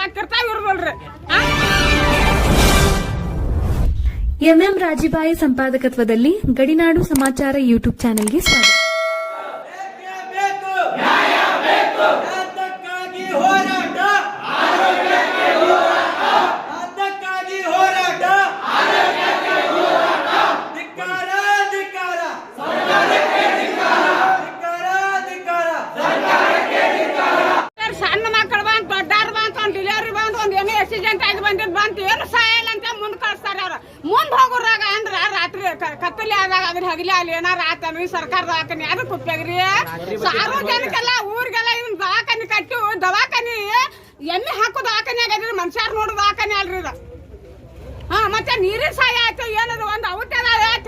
ಹಾಕಿರ್ತಾವ ಇರ್ಬಲ್ರಿ. MM ರಾಜಿಬಾಯಿ ಸಂಪಾದಕತ್ವದಲ್ಲಿ ಗಡಿನಾಡು ಸಮಾಚಾರ YouTube ಚಾನೆಲ್ಗೆ ಸ್ವಾಗತ. ಸಣ್ಣ ಮಕ್ಕಳು ಬಂತ ದೊಡ್ಡಾರು ಬಂತ ಒಂದ್ ಡಿಲಿವರಿ ಬಂತ ಒಂದ್ ಏನೋ ಆಕ್ಸಿಡೆಂಟ್ ಆಗಿ ಬಂದಿದ್ ಬಂತ ಏನು ಸಾಯಲ್ಲ ಅಂತ ಮುಂದ್ ಕಳಿಸ್ತಾರ ಅವ್ರ. ಮುಂದ್ ಹೋಗೋರಾಗ ಅಂದ್ರ ರಾತ್ರಿ ಕತ್ತಲಿ ಆದಾಗ ಅದ್ರ ಹಗಲಿ ಅಲ್ಲಿ ಏನಾರ ಆತನ್ರಿ ಸರ್ಕಾರ ದವಾಖಾನಿ ಅದಕ್ಕೆ ಉಪಯೋಗ್ರಿ. ಸಾರ್ವಜನಿಕೆಲ್ಲ ಊರಿಗೆಲ್ಲ ಇದನ್ ದವಾಖಾನಿ ಕಟ್ಟಿ ದವಾಖಾನಿ ಎಮ್ಮೆ ಹಾಕೋ ದವಾಖಾನಿ ಆಗದ್ರಿ, ಮನುಷ್ಯರ್ ನೋಡೋ ದವಾಖಾನಿ ಅಲ್ರಿ ಇದು. ಮತ್ತೆ ನೀರಿನ ಸಹಾಯ ಆಯ್ತು ಏನದು ಒಂದ್ ಔಷಧ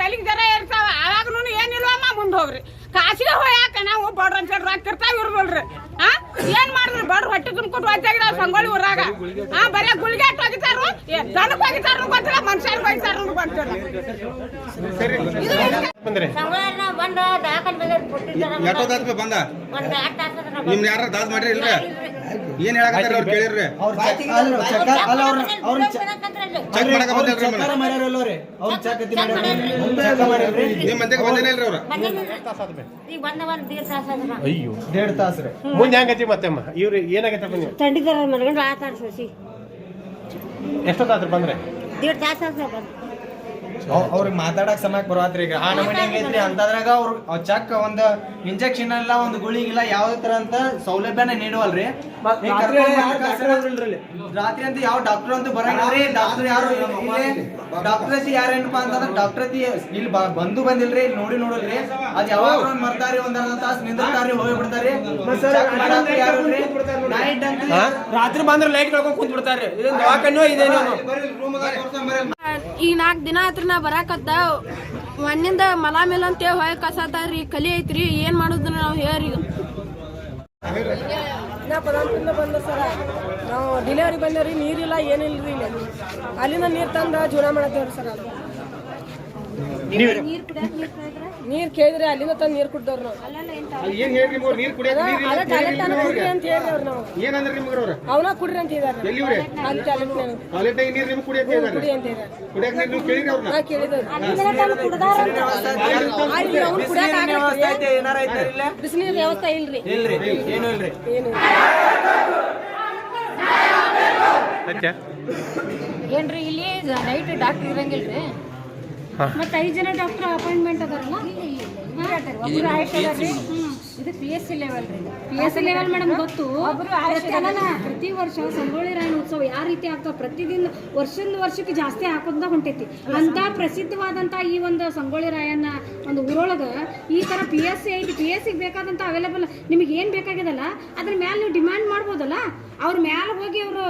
ತಲೆಗೆ ಜರ ಇರ್ತಾವ ಅವಾಗನು ಏನಿಲ್ವಮ್ಮ ಮುಂದ್ ಹೋಗ್ರಿ. ಕಾಸಿಗೆ ಹೋಯಾಕ ನಾವು ಬಡ್ರ ಅಂತ ಹೇಳಿ ರಾಕಿರ್ತಾವ ಇರ್ಬಲ್ರಿ. ಏನ್ ಮಾಡಿದ್ರಿ ಬಡ್ರ ಹೊಟ್ಟೆ ತುಂಬ್ಕೊಟ್ಟು ಹೋಗ್ತಾಗ ಸಂಗೊಳ್ಳಿ ಊರಾಗ ಬರೀ ಗುಳಿಗೆ ಹೋಗಿತಾರು ದನಕ್ ಹೋಗಿತಾರ ಗೊತ್ತಿಲ್ಲ, ಮನುಷ್ಯರ್ಗೆ ಹೋಗಿತಾರ ಗೊತ್ತಿಲ್ಲ. ನಿಮ್ ಯಾರ ದಾದ್ ಮಾಡ್ರಿ ಇಲ್ರಿ? ಏನ್ ಹೇಳಕತ್ತಾರ ಅವ್ರು ಕೇಳಿರ್ರಿ? ನಿಮ್ ಮಂದಿಗೆ ಬಂದೇನೆ ಇಲ್ರಿ ಅವ್ರ? ಅಯ್ಯೋ 1.5 ತಾಸ್ರಿ ಮುಂದೆ ಹೆಂಗತಿ ಮತ್ತೆಮ್ಮ ಇವ್ರು ಏನಾಗತ್ತ ಬನ್ನಿ ತಂಡಿದಾರ ಮನಗಂಡು ಆತಾರ ಸಸಿ ಎಷ್ಟೊತ್ತಾದ್ರೂ ಬಂದ್ರೆ 1.5 ತಾಸ ಬಂದು ಅವ್ರಿಗೆ ಮಾತಾಡಕ್ ಸಮಯಕ್ಕೆ ಬರತ್ರಿ. ಈಗ ಆ ನಮೂನಿ ಹೆಂಗೈತ್ರಿ ಅಂತದ್ರಾಗ ಅವ್ರು ಚಕ್ ಒಂದ್ ಇಂಜೆಕ್ಷನ್ ಇಲ್ಲ ಒಂದ್ ಗುಳಿಗಿಲ್ಲ ಯಾವ್ದೇ ತರ ಅಂತ ಸೌಲಭ್ಯನ ನೀಡುವಲ್ರಿ. ರಾತ್ರಿ ಅಂತ ಯಾವ ಡಾಕ್ಟರ್ ಅಂತೂ ಬರಂಗಿಲ್ರಿ. ಡಾಕ್ಟರ್ ಯಾರು ಡಾಕ್ಟರ್ ಐತಿ ಯಾರೇನಪ್ಪಾ ಅಂತಂದ್ರ ಡಾಕ್ಟರ್ ಐತಿ ಇಲ್ಲಿ ಬಂದಿಲ್ರಿ, ಇಲ್ಲಿ ನೋಡಿಲ್ರಿ. ಅದ್ ಯಾವಾಗ ಮರ್ತಾರಿ ಒಂದ್ ಅರ್ಧ ತಾಸ ನಿಂದಿರ್ತಾರಿ ಹೋಗಿ ಬಿಡ್ತಾರಿ. ನೈಟ್ ಅಂತ ರಾತ್ರಿ ಬಂದ್ರೆ ಲೈಟ್ ಕಳ್ಕೊಂಡ್ ಕುಂತ್ ಬಿಡ್ತಾರ್ರಿ. ಇದನ್ ದವಾಖಾನೆ ಇದೇನು ಈಗ 4 ದಿನ ಆತ್ರ ನಾ ಬರಾಕತ್ತ ಮಣ್ಣಿಂದ ಮಲ ಮೇಲ ಅಂತ ಹೊಯ್ ಕಸಾತಾರ್ರಿ, ಕಲಿ ಐತ್ರಿ, ಏನ್ ಮಾಡುದ್ರ ನಾವ್ ಹೇಳ್ರಿ. ನಾ ಪದಾಂತದಿಂದ ಬಂದ ಸರ ನಾವು ಡಿಲಿವರಿ ಬಂದೇವ್ರಿ, ನೀರಿಲ್ಲ ಏನಿಲ್ರಿ ಇಲ್ಲಿ. ಅಲ್ಲಿಂದ ನೀರ್ ತಂದ ಜೀವನ ಮಾಡತ್ತೇವ್ರಿ ಸರ್. ನೀರ್ ಕೇಳಿದ್ರಿ ಅಲ್ಲಿಂದ ತಂದ್ ನೀರ್ ಕುಡ್ದವ್ರು ನಾವು. ಅವನ ಕುಡ್ರಿ ಅಂತ ಇದಾರೆ ಬಿಸಿನೀರ್ ವ್ಯವಸ್ಥೆ ಇಲ್ರಿ. ಏನ್ರಿ ಇಲ್ಲಿ ನೈಟ್ ಡಾಕ್ಟರ್ ಇರಂಗಿಲ್ರಿ? ಮತ್ತೆ 5 ಜನ ಡಾಕ್ಟರ್ ಅಪಾಯಿಂಟ್ಮೆಂಟ್ ಅದಾರಲ್ಲ, ಒಬ್ರು ಆಯುಷ್ ಅದಾರ್ರಿ. ಇದು PSC ಲೆವೆಲ್ ರೀ. PSC ಲೆವೆಲ್ ಮೇಡಮ್ ಗೊತ್ತು. ಪ್ರತಿ ವರ್ಷ ಸಂಗೊಳ್ಳಿ ರಾಯಣ್ಣ ಉತ್ಸವ ಯಾವ ರೀತಿ ಆಗ್ತಾವ, ಪ್ರತಿದಿನ ವರ್ಷದಿಂದ ವರ್ಷಕ್ಕೆ ಜಾಸ್ತಿ ಹಾಕೋದ ಹೊಂಟೈತಿ. ಅಂತ ಪ್ರಸಿದ್ಧವಾದಂತ ಈ ಒಂದು ಸಂಗೊಳ್ಳಿ ರಾಯಣ್ಣ ಒಂದು ಊರೊಳಗ ಈ ತರ PSC ಐತಿ. PSC ಬೇಕಾದಂತ ಅವೈಲೇಬಲ್ ನಿಮಗೆ ಏನ್ ಬೇಕಾಗಿದಲ್ಲ ಅದ್ರ ಮ್ಯಾಲ ನೀವು ಡಿಮ್ಯಾಂಡ್ ಮಾಡ್ಬೋದಲ್ಲ. ಅವ್ರ ಮ್ಯಾಲ ಹೋಗಿ ಅವರು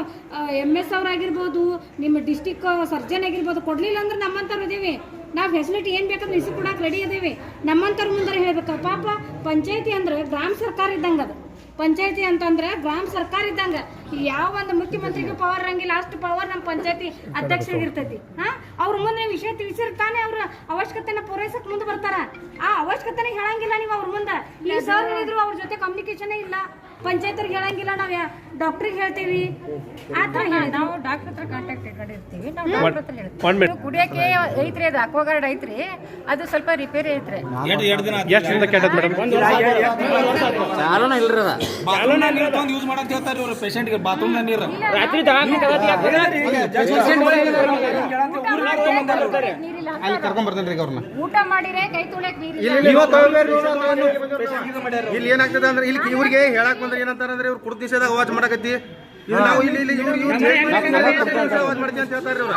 MS ಅವ್ರಾಗಿರ್ಬೋದು, ನಿಮ್ಮ ಡಿಸ್ಟಿಕ್ ಸರ್ಜನ್ ಆಗಿರ್ಬೋದು, ಕೊಡ್ಲಿಲ್ಲ ಅಂದ್ರೆ ನಮ್ಮಂತವ್ರು ಇದೇವಿ. ನಾವು ಫೆಸಿಲಿಟಿ ಏನು ಬೇಕಾದ್ರೆ ಇಸಿ ಕೊಡಕ್ಕೆ ರೆಡಿ ಅದೇವಿ. ನಮ್ಮಂಥವ್ರ ಮುಂದೆ ಹೇಳ್ಬೇಕು. ಪಾಪ ಪಂಚಾಯತಿ ಅಂದ್ರೆ ಗ್ರಾಮ ಸರ್ಕಾರ ಇದ್ದಂಗೆ ಅದು. ಪಂಚಾಯತಿ ಅಂತಂದ್ರೆ ಗ್ರಾಮ ಸರ್ಕಾರ ಇದ್ದಂಗೆ. ಯಾವ ಒಂದು ಮುಖ್ಯಮಂತ್ರಿಗೂ ಪವರ್ ಇರಂಗಿಲ್ಲ, ಅಷ್ಟು ಪವರ್ ನಮ್ಮ ಪಂಚಾಯತಿ ಅಧ್ಯಕ್ಷರಿಗೆ ಇರ್ತೈತಿ. ಅವ್ರ ಮುಂದೆ ವಿಷಯ ತಿಳಿಸಿರ್ತಾನೆ ಅವ್ರ ಅವಶ್ಯಕತೆನ ಪೂರೈಸಕ್ ಮುಂದೆ ಬರ್ತಾರ. ಆ ಅವಶ್ಯಕತೆನ ಹೇಳಂಗಿಲ್ಲ ನೀವು ಅವ್ರ ಮುಂದೆ. ಈ ಸರ್ ಹೇಳಿದ್ರು ಅವ್ರ ಜೊತೆ ಕಮ್ಯುನಿಕೇಶನ್ ಇಲ್ಲ. ಪಂಚಾಯತ್ರಿಗೆ ಹೇಳಂಗಿಲ್ಲ, ನಾವು ಡಾಕ್ಟ್ರಿಗೆ ಹೇಳ್ತೀವಿ. ಆ ಥರ ಹೇಳಿ ನಾವು ಡಾಕ್ಟರ್ ಹತ್ರ ಕಾಂಟ್ಯಾಕ್ಟ್ ಇರ್ತೀವಿ. ನಾವು ಡಾಕ್ಟರ್ ಹತ್ರ ಹೇಳ್ತೀವಿ. ಕುಡಿಯೋಕೆ ಐತ್ರಿ, ಅದು ಅಕ್ವಾಗಾರ್ಡ್ ಐತ್ರಿ, ಅದು ಸ್ವಲ್ಪ ರಿಪೇರಿ ಐತ್ರಿ. ಯೂಸ್ ಮಾಡಂತ ಹೇಳ್ತಾರೆ ಇವರು ಪೇಷಂಟ್ಗೆ ಬಾತ್ರೂಮ್ ನೀರು. ಅಲ್ಲಿ ಕರ್ಕೊಂಡ್ ಬರ್ತೇನ್ರಿ ಅವ್ರನ್ನ. ಊಟ ಮಾಡಿದ್ರೆ ಕೈ ತೊಳೆಯಕ್ ನೀರು ಇಲ್ಲಿ ಏನಾಗ್ತದೆ ಅಂದ್ರೆ ಇಲ್ಲಿ ಇವ್ರಿಗೆ ಹೇಳಕ್ ಬಂದ್ರೆ ಏನಂತಾರ ಅಂದ್ರೆ ಇವ್ರು ಕುಡ್ದ ದಿವಸದಾಗ ಅವಾಜ್ ಮಾಡಕತ್ತಿ. ನಾವು ಇಲ್ಲಿ ಅವಾಜ್ ಮಾಡ್ತೀವಿ ಅಂತ ಹೇಳ್ತಾರ್ರಿ ಅವ್ರು.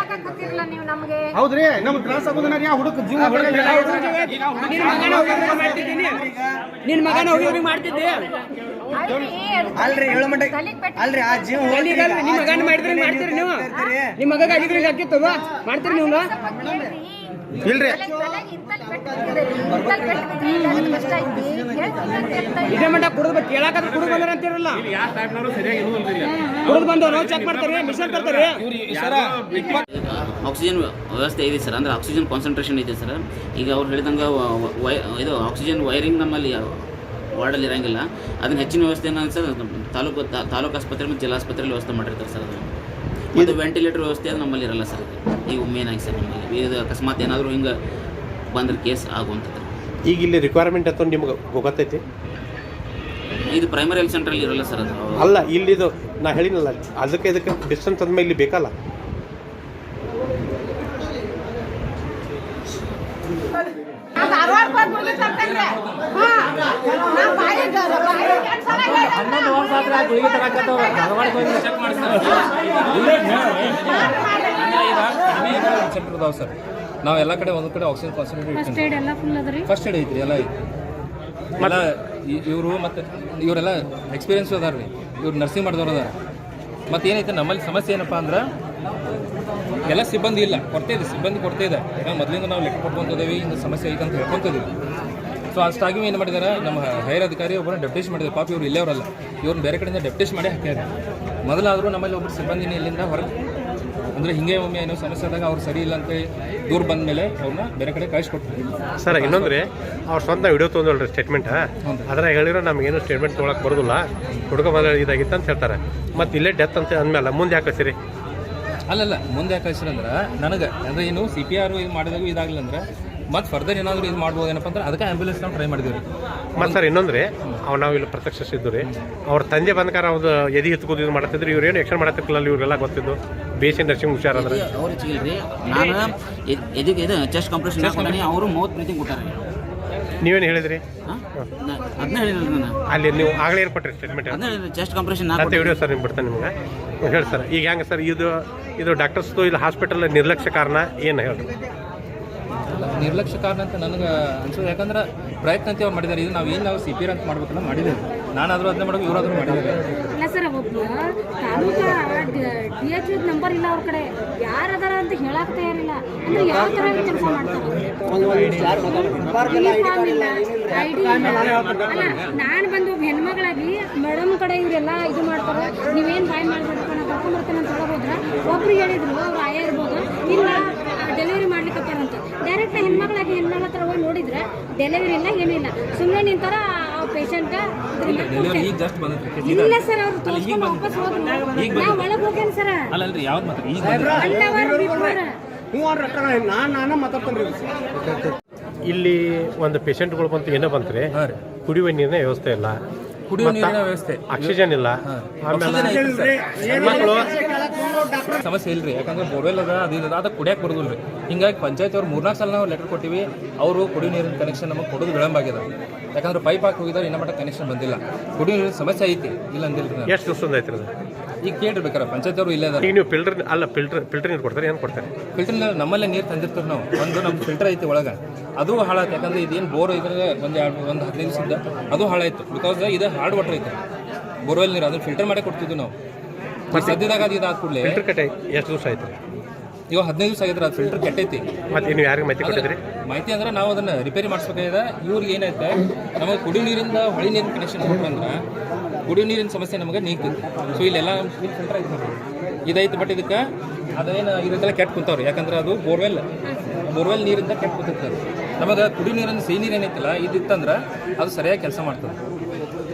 ಹೌದ್ರಿ, ನಮ್ಗೆ ತ್ರಾಸ ಆಗೋದನ್ನ ಯಾವ ಹುಡುಗ ಜೀವ ನಿನ್ ಮಗನ ಹೋಗಿ ಮಾಡ್ತಿದ್ದೆ ಅಲ್ರಿ ಹೇಳೋ ಮಟ್ಟ ಅಲ್ರಿ ಆ ಜೀವ ನಿಮ್ ಮಗನ ಮಾಡಿದ್ರಿ ಮಾಡ್ತೀರಿ ನೀವು? ನಿಮ್ ಮಗ ಅಲ್ಲಿಗೆ ಹಾಕಿತ್ತು ಮಾಡ್ತೀರಿ ನೀವು? ಇಲ್ರಿ ಇದೇ ಮಟ್ಟ ಕುಡಿದ್ ಕೇಳಾಕತ್ರ ಕುಡಿದು ಬಂದ್ರ ಅಂತಿರಲ್ಲ. ಕುಡಿದು ಬಂದವರು ಚೆಕ್ ಮಾಡ್ತಾರೆ, ಮಿಷನ್ ತರ್ತಾರೆ. ಆಕ್ಸಿಜನ್ ವ್ಯವಸ್ಥೆ ಇದೆ ಸರ್, ಅಂದ್ರೆ ಆಕ್ಸಿಜನ್ ಕಾನ್ಸಂಟ್ರೇಷನ್ ಇದೆ ಸರ್. ಈಗ ಅವ್ರು ಹೇಳಿದಂಗೆ ಇದು ಆಕ್ಸಿಜನ್ ವೈರಿಂಗ್ ನಮ್ಮಲ್ಲಿ ವಾರ್ಡಲ್ಲಿ ಇರೋಂಗಿಲ್ಲ. ಅದನ್ನ ಹೆಚ್ಚಿನ ವ್ಯವಸ್ಥೆಯನ್ನು ಸರ್ ತಾಲೂಕು ಆಸ್ಪತ್ರೆ ಮತ್ತು ಜಿಲ್ಲಾಸ್ಪತ್ರೆಯಲ್ಲಿ ವ್ಯವಸ್ಥೆ ಮಾಡಿರ್ತಾರೆ ಸರ್. ಅದು ಇದು ವೆಂಟಿಲೇಟರ್ ವ್ಯವಸ್ಥೆ ಅದು ನಮ್ಮಲ್ಲಿ ಇರಲ್ಲ ಸರ್. ಈಗ ಮೇನ್ ಆಗಿ ಸರ್ ನಮ್ಮಲ್ಲಿ ಇದು ಅಕಸ್ಮಾತ್ ಏನಾದರೂ ಹಿಂಗೆ ಬಂದ್ರೆ ಕೇಸ್ ಆಗುವಂಥದ್ದು. ಈಗ ಇಲ್ಲಿ ರಿಕ್ವೈರ್ಮೆಂಟ್ ಅಂತ ನಿಮ್ಗೆ ಗೊತ್ತೈತಿ? ಇದು ಪ್ರೈಮರಿ ಹೆಲ್ತ್ ಸೆಂಟ್ರಲ್ಲಿ ಇರಲ್ಲ ಸರ್ ಅದು. ಅಲ್ಲ, ಇಲ್ಲಿದು ನಾ ಹೇಳಿನಲ್ಲ, ಅದಕ್ಕೆ ಇದಕ್ಕೆ ಡಿಸ್ಟೆನ್ಸ್ ಅಂದ್ಮೇಲೆ ಇಲ್ಲಿ ಬೇಕಲ್ಲ. ಸೆಂಟರ್ ಅದಾವ ಸರ್. ನಾವು ಎಲ್ಲ ಕಡೆ ಒಂದು ಕಡೆ ಆಕ್ಸಿಜನ್ ಕಾನ್ಸಂಟ್ರೇಟ್ ಫಸ್ಟ್ ಏಡ್ ಎಲ್ಲ ಫುಲ್ ಅದ ರೀ. ಫಸ್ಟ್ ಏಡ್ ಐತ್ರಿ, ಎಲ್ಲ ಐತಿ. ಎಲ್ಲ ಇವರು ಮತ್ತು ಇವರೆಲ್ಲ ಎಕ್ಸ್ಪೀರಿಯನ್ಸ್ ಅದಾರ ರೀ. ಇವ್ರು ನರ್ಸಿಂಗ್ ಮಾಡಿದವ್ರು ಅದಾರ. ಮತ್ತು ಏನೈತೆ ನಮ್ಮಲ್ಲಿ ಸಮಸ್ಯೆ ಏನಪ್ಪ ಅಂದ್ರೆ ಎಲ್ಲ ಸಿಬ್ಬಂದಿ ಇಲ್ಲ, ಕೊರತೆ ಇದೆ, ಸಿಬ್ಬಂದಿ ಕೊರತೆ ಇದೆ. ಈಗ ಮೊದಲಿಂದ ನಾವು ಲೆಕ್ಕ ಕೊಟ್ಕೊಂತಿದ್ದೇವೆ, ಹಿಂಗೆ ಸಮಸ್ಯೆ ಐತೆ ಅಂತ ಹೇಳ್ಕೊತಿದ್ದೀವಿ. ಸೊ ಅಷ್ಟಾಗಿ ಏನು ಮಾಡಿದ್ದಾರೆ, ನಮ್ಮ ಹೈಯರ್ ಅಧಿಕಾರಿ ಒಬ್ಬರನ್ನ ಡೆಪ್ಟೇಷನ್ ಮಾಡಿದ್ದಾರೆ. ಪಾಪ ಇವ್ರು ಇಲ್ಲೇ ಅವರಲ್ಲ, ಇವ್ರನ್ನ ಬೇರೆ ಕಡೆಯಿಂದ ಡೆಪ್ಟೇಷನ್ ಮಾಡಿ ಹಾಕ್ಯಾರ. ಮೊದಲಾದರೂ ನಮ್ಮಲ್ಲಿ ಒಬ್ಬರು ಸಿಬ್ಬಂದಿನ ಇಲ್ಲಿಂದ ಹೊರಗೆ ಅಂದರೆ ಹಿಂಗೆ ಒಮ್ಮೆ ಏನೋ ಸಮಸ್ಯೆ ಆದಾಗ ಅವ್ರು ಸರಿ ಇಲ್ಲ ಅಂತ ದೂರ ಬಂದ ಮೇಲೆ ಅವ್ರನ್ನ ಬೇರೆ ಕಡೆ ಕಳಿಸ್ಕೊಡ್ತೀವಿ ಸರ್. ಇನ್ನೊಂದ್ರೆ ಅವ್ರು ಸ್ವಂತ ವಿಡಿಯೋ ತೊಗೊಂಡ್ರಿ ಸ್ಟೇಟ್ಮೆಂಟ್, ಅದ್ರಾಗ ಹೇಳಿರೋ ನಮಗೇನು ಸ್ಟೇಟ್ಮೆಂಟ್ ತೊಗೊಳಕ್ಕೆ ಬರೋದಿಲ್ಲ, ಹುಡುಗ ಮೊದಲು ಇದಾಗಿತ್ತು ಅಂತ ಹೇಳ್ತಾರೆ. ಮತ್ತು ಇಲ್ಲೇ ಡೆತ್ ಅಂತ ಅಂದಮೇಲೆ ಮುಂದೆ ಯಾಕೆ ಕಳಿಸಿರಿ? ಅಲ್ಲಲ್ಲ, ಮುಂದೆ ಯಾಕೆ ಕಳಿಸಿರಂದ್ರೆ ನನಗೆ ಅಂದರೆ ಏನು CPR ಇದು ಮಾಡಿದಾಗೂ ಇದಾಗಲಿಲ್ಲ ಅಂದ್ರೆ ಮತ್ತು ಫರ್ದರ್ ಏನಾದರೂ ಇದು ಮಾಡ್ಬೋದು ಏನಪ್ಪ ಅಂದ್ರೆ ಅದಕ್ಕೆ ಆ್ಯಂಬುಲೆನ್ಸ್ ನಾವು ಟ್ರೈ ಮಾಡಿದ್ದೀವಿ. ಮತ್ತು ಸರ್ ಇನ್ನೊಂದ್ರೆ ನಾವು ಇಲ್ಲಿ ಪ್ರತ್ಯಕ್ಷಿಸಿದ್ದು ರೀ, ಅವ್ರ ತಂದೆ ಬಂದಕಾರ ಅವ್ರು ಎದಿ ಎತ್ಕೋದು ಇದು ಮಾಡ್ತಿದ್ರು. ಇವ್ರೇನು ಎಕ್ಷನ್ ಮಾಡತ್ತಿರ್ಲಿಲ್ಲ, ಇವ್ರಿಗೆಲ್ಲ ಗೊತ್ತಿದ್ದು ಬೇಸಿ ನರ್ಸಿಂಗ್ ಹುಷಾರ ಅಂದ್ರೆ ಅವ್ರು ಚಿಗಿಲ್ರಿ. ನಾನು ಇದಕ್ಕೆ ಇದು ಚೆಸ್ಟ್ ಕಂಪ್ರೆಷನ್ ಅವರು ಮೌತ್ ಬ್ರೀತಿಂಗ್ ಕೊಟ್ಟಾರೆ. ನೀವೇನು ಹೇಳಿದ್ರಿ? ಅದನ್ನ ಹೇಳಿದ್ರಿ ನಾನು ಅಲ್ಲಿ ನೀವು ಆಗಲೇ ಏರ್ಪಟ್ರಿ ಸ್ಟೇಟ್ಮೆಂಟ್. ಅದನ್ನ ಚೆಸ್ಟ್ ಕಂಪ್ರೆಷನ್ ಮತ್ತೆ ವಿಡಿಯೋ ಸರ್ ನಿಮ್ಗೆ ಬಿಡ್ತಾನೆ ನಿಮ್ಗೆ ಹೇಳಿ ಸರ್. ಈಗ ಹೆಂಗೆ ಸರ್ ಇದು ಡಾಕ್ಟರ್ಸ್ದು ಇಲ್ಲಿ ಹಾಸ್ಪಿಟಲ್ ನಿರ್ಲಕ್ಷ್ಯ ಕಾರಣ ಏನು ಹೇಳ್ರಿ? ನಿರ್ಲಕ್ಷ್ಯ ಕಾರಣ ಅಂತ ನನಗೆ ಅನ್ಸೋದು. ಯಾಕಂದ್ರೆ ಪ್ರಯತ್ನ ಅಂತ ಅವ್ರು ಮಾಡಿದ್ದಾರೆ. ಇದು ನಾವು CPR ಅಂತ ಮಾಡ್ಬೇಕಲ್ಲ ಮಾಡಿದ್ದೇವೆ. ನಾನಾದರೂ ಅದನ್ನ ಮಾಡೋದು, ಇವರಾದರೂ ಮಾಡಿದ್ದಾರೆ. ಇಲ್ಲ ಸರ್, ಒಬ್ಬ ತಾಲೂಕಾ DH ನಂಬರ್ ಇಲ್ಲ ಅವ್ರ ಕಡೆ, ಯಾರು ಅದಾರ ಅಂತ ಹೇಳಕ್ ತಯಾರಿಲ್ಲ. ಅಂದ್ರೆ ಯಾವ ಥರ ಕೆಲಸ ಮಾಡ್ತಾರೆ, ಯೂನಿಫಾರ್ಮ್ ಇಲ್ಲ, ID ಇಲ್ಲ. ಅಲ್ಲ, ನಾನು ಬಂದು ಒಬ್ಬ ಹೆಣ್ಮಗಳಾಗಿ ಮೇಡಮ್ ಕಡೆ ಇವರೆಲ್ಲ ಇದು ಮಾಡ್ತಾರೆ, ನೀವೇನು ಬಾಯ್ ಮಾಡ್ಬೇಕಪ್ಪ ನಾನು ಕರ್ಕೊಂಡ್ಬರ್ತೇನೆ ಅಂತ ಹೇಳಬೋದ್ರ. ಒಬ್ರು ಹೇಳಿದ್ರು, ಅವ್ರು ಆಯ ಇರ್ಬೋದು, ಇಲ್ಲ ಡೆಲಿವರಿ ಮಾಡ್ಲಿಕ್ಕತ್ತಾರಂತ. ಡೈರೆಕ್ಟ್ ಹೆಣ್ಮಗಳಾಗಿ ಹೆಣ್ಮಗಳ ಹತ್ರ ಹೋಗಿ ನೋಡಿದ್ರೆ ಡೆಲಿವರಿ ಇಲ್ಲ, ಏನಿಲ್ಲ, ಸುಮ್ಮನೆ ನಿಂತಾರ ಪೇಷಂಟ್. ಇಲ್ಲ ಸರ್, ಅವ್ರು ತೋರಿಸ್ಕೊಂಡು ವಾಪಸ್ ಹೋದ್ರು. ನಾವು ಒಳಗೆ ಹೋಗ್ಯಾನ ಸರ್. ಅಲ್ಲಲ್ರಿ, ಯಾವ್ದು ಮಾತ್ರ ಈಗ ಇಲ್ಲಿ ಒಂದು ಪೇಷಂಟ್ಗಳು ಬಂತು, ಏನೋ ಬಂತ್ರಿ, ಕುಡಿಯುವ ನೀರಿನ ವ್ಯವಸ್ಥೆ ಇಲ್ಲ, ಕುಡಿಯುವ ನೀರಿನ ವ್ಯವಸ್ಥೆ, ಆಕ್ಸಿಜನ್ ಇಲ್ಲ, ಆಮೇಲೆ ಮಕ್ಕಳು ಸಮಸ್ಯೆ ಇಲ್ರಿ. ಯಾಕಂದ್ರೆ ಬೋರ್ವೆಲ್ ಅದ, ಅದು ಕುಡಿಯಕ್ಕೆ ಬರೋದಿಲ್ಲ ರೀ. ಹಿಂಗಾಗಿ ಪಂಚಾಯತ್ ಅವ್ರು 3-4 ಸಲ ನಾವು ಲೆಟರ್ ಕೊಟ್ಟಿವಿ. ಅವರು ಕುಡಿಯುವ ನೀರಿನ ಕನೆಕ್ಷನ್ ನಮಗೆ ಕೊಡೋದು ವಿಳಂಬ ಆಗಿದೆ. ಯಾಕಂದ್ರೆ ಪೈಪ್ ಹಾಕಿ ಹೋಗಿದ್ದಾರೆ, ಇನ್ನೂ ಮಟ್ಟ ಕನೆಕ್ಷನ್ ಬಂದಿಲ್ಲ. ಕುಡಿಯುವ ನೀರಿನ ಸಮಸ್ಯೆ ಐತಿ, ಇಲ್ಲ ಅಂದಿಲ್ಲ. ಎಷ್ಟು ದಿವಸದಿಂದ ಐತ್ರಿ ಅದು? ಈಗ ಕೇಳಿರ್ಬೇಕಾರೆ ಪಂಚಾಯತ್ ಅವರು ಇಲ್ಲೇ ಅದಾರೆ. ಈಗ ನೀವು ಫಿಲ್ಟರ್ ನೀರು ಕೊಡ್ತಾರೆ, ಏನು ಕೊಡ್ತಾರೆ? ಫಿಲ್ಟರ್ ನಮ್ಮಲ್ಲೇ ನೀರು ತಂದಿರ್ತೀವಿ ನಾವು. ಒಂದು ನಮ್ಮ ಫಿಲ್ಟರ್ ಐತಿ ಒಳಗೆ, ಅದು ಹಾಳಾಯ್ತು. ಯಾಕಂದ್ರೆ ಇದೇನು ಬೋರ್ ಇದ್ರೆ ಒಂದು 15 ದಿವಸದ ಅದು ಹಾಳಾಯ್ತು. ಬಿಕಾಸ್ ಇದು ಹಾರ್ಡ್ ವಾಟರ್ ಐತೆ ಬೋರ್ವೆಲ್ ನೀರು, ಅದನ್ನ ಫಿಲ್ಟರ್ ಮಾಡೇ ಕೊಡ್ತಿದ್ವಿ ನಾವು. ಸದ್ಯದಾಗ ಅದು ಇದಾದ ಕೂಡಲೇ ಫಿಲ್ಟರ್ ಕಟ್ಟೆ ಎಷ್ಟು ದಿವಸ ಆಯ್ತು? ಇವಾಗ 15 ದಿವಸ ಆಗಿದ್ರೆ ಅದು ಫಿಲ್ಟರ್ ಕೆಟ್ಟೈತಿ. ಮತ್ತೆ ನೀವು ಯಾರಿಗೆ ಮಾಹಿತಿ ಕೊಟ್ಟಿದ್ರಿ? ಮಾಹಿತಿ ಅಂದ್ರೆ ನಾವು ಅದನ್ನು ರಿಪೇರಿ ಮಾಡಿಸ್ಬೇಕಾಗಿದೆ. ಇವ್ರಿಗೆ ಏನೈತೆ, ನಮಗೆ ಕುಡಿಯೋ ನೀರಿಂದ ಹೊಳಿ ನೀರಿನ ಕನೆಕ್ಷನ್ ಕೊಟ್ಟಂದ್ರೆ ಕುಡಿಯೋ ನೀರಿನ ಸಮಸ್ಯೆ ನಮಗೆ ನೀಗ್ತೈತಿ. ಸೊ ಇಲ್ಲೆಲ್ಲ ಫಿಲ್ಟರ್ ಐತೆ ನೋಡ್ರಿ, ಇದೈತೆ. ಬಟ್ ಇದಕ್ಕೆ ಅದೇನು ಇದಕ್ಕೆಲ್ಲ ಕೆಟ್ಟು ಕುಂತಾವ್ರಿ. ಯಾಕಂದ್ರೆ ಅದು ಬೋರ್ವೆಲ್ ನೀರಿಂದ ಕೆಟ್ಟು ಕುಂತಿರ್ತದೆ. ನಮಗೆ ಕುಡಿಯೋ ನೀರಿನ ಸಿಹಿ ನೀರು ಏನೈತಿಲ್ಲ, ಇದಿತ್ತಂದ್ರೆ ಅದು ಸರಿಯಾಗಿ ಕೆಲಸ ಮಾಡ್ತದೆ.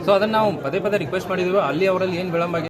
ಸೊ ಅದನ್ನು ನಾವು ಪದೇ ರಿಕ್ವೆಸ್ಟ್ ಮಾಡಿದ್ದೀವಿ. ಅಲ್ಲಿ ಅವರಲ್ಲಿ ಏನು ವಿಳಂಬ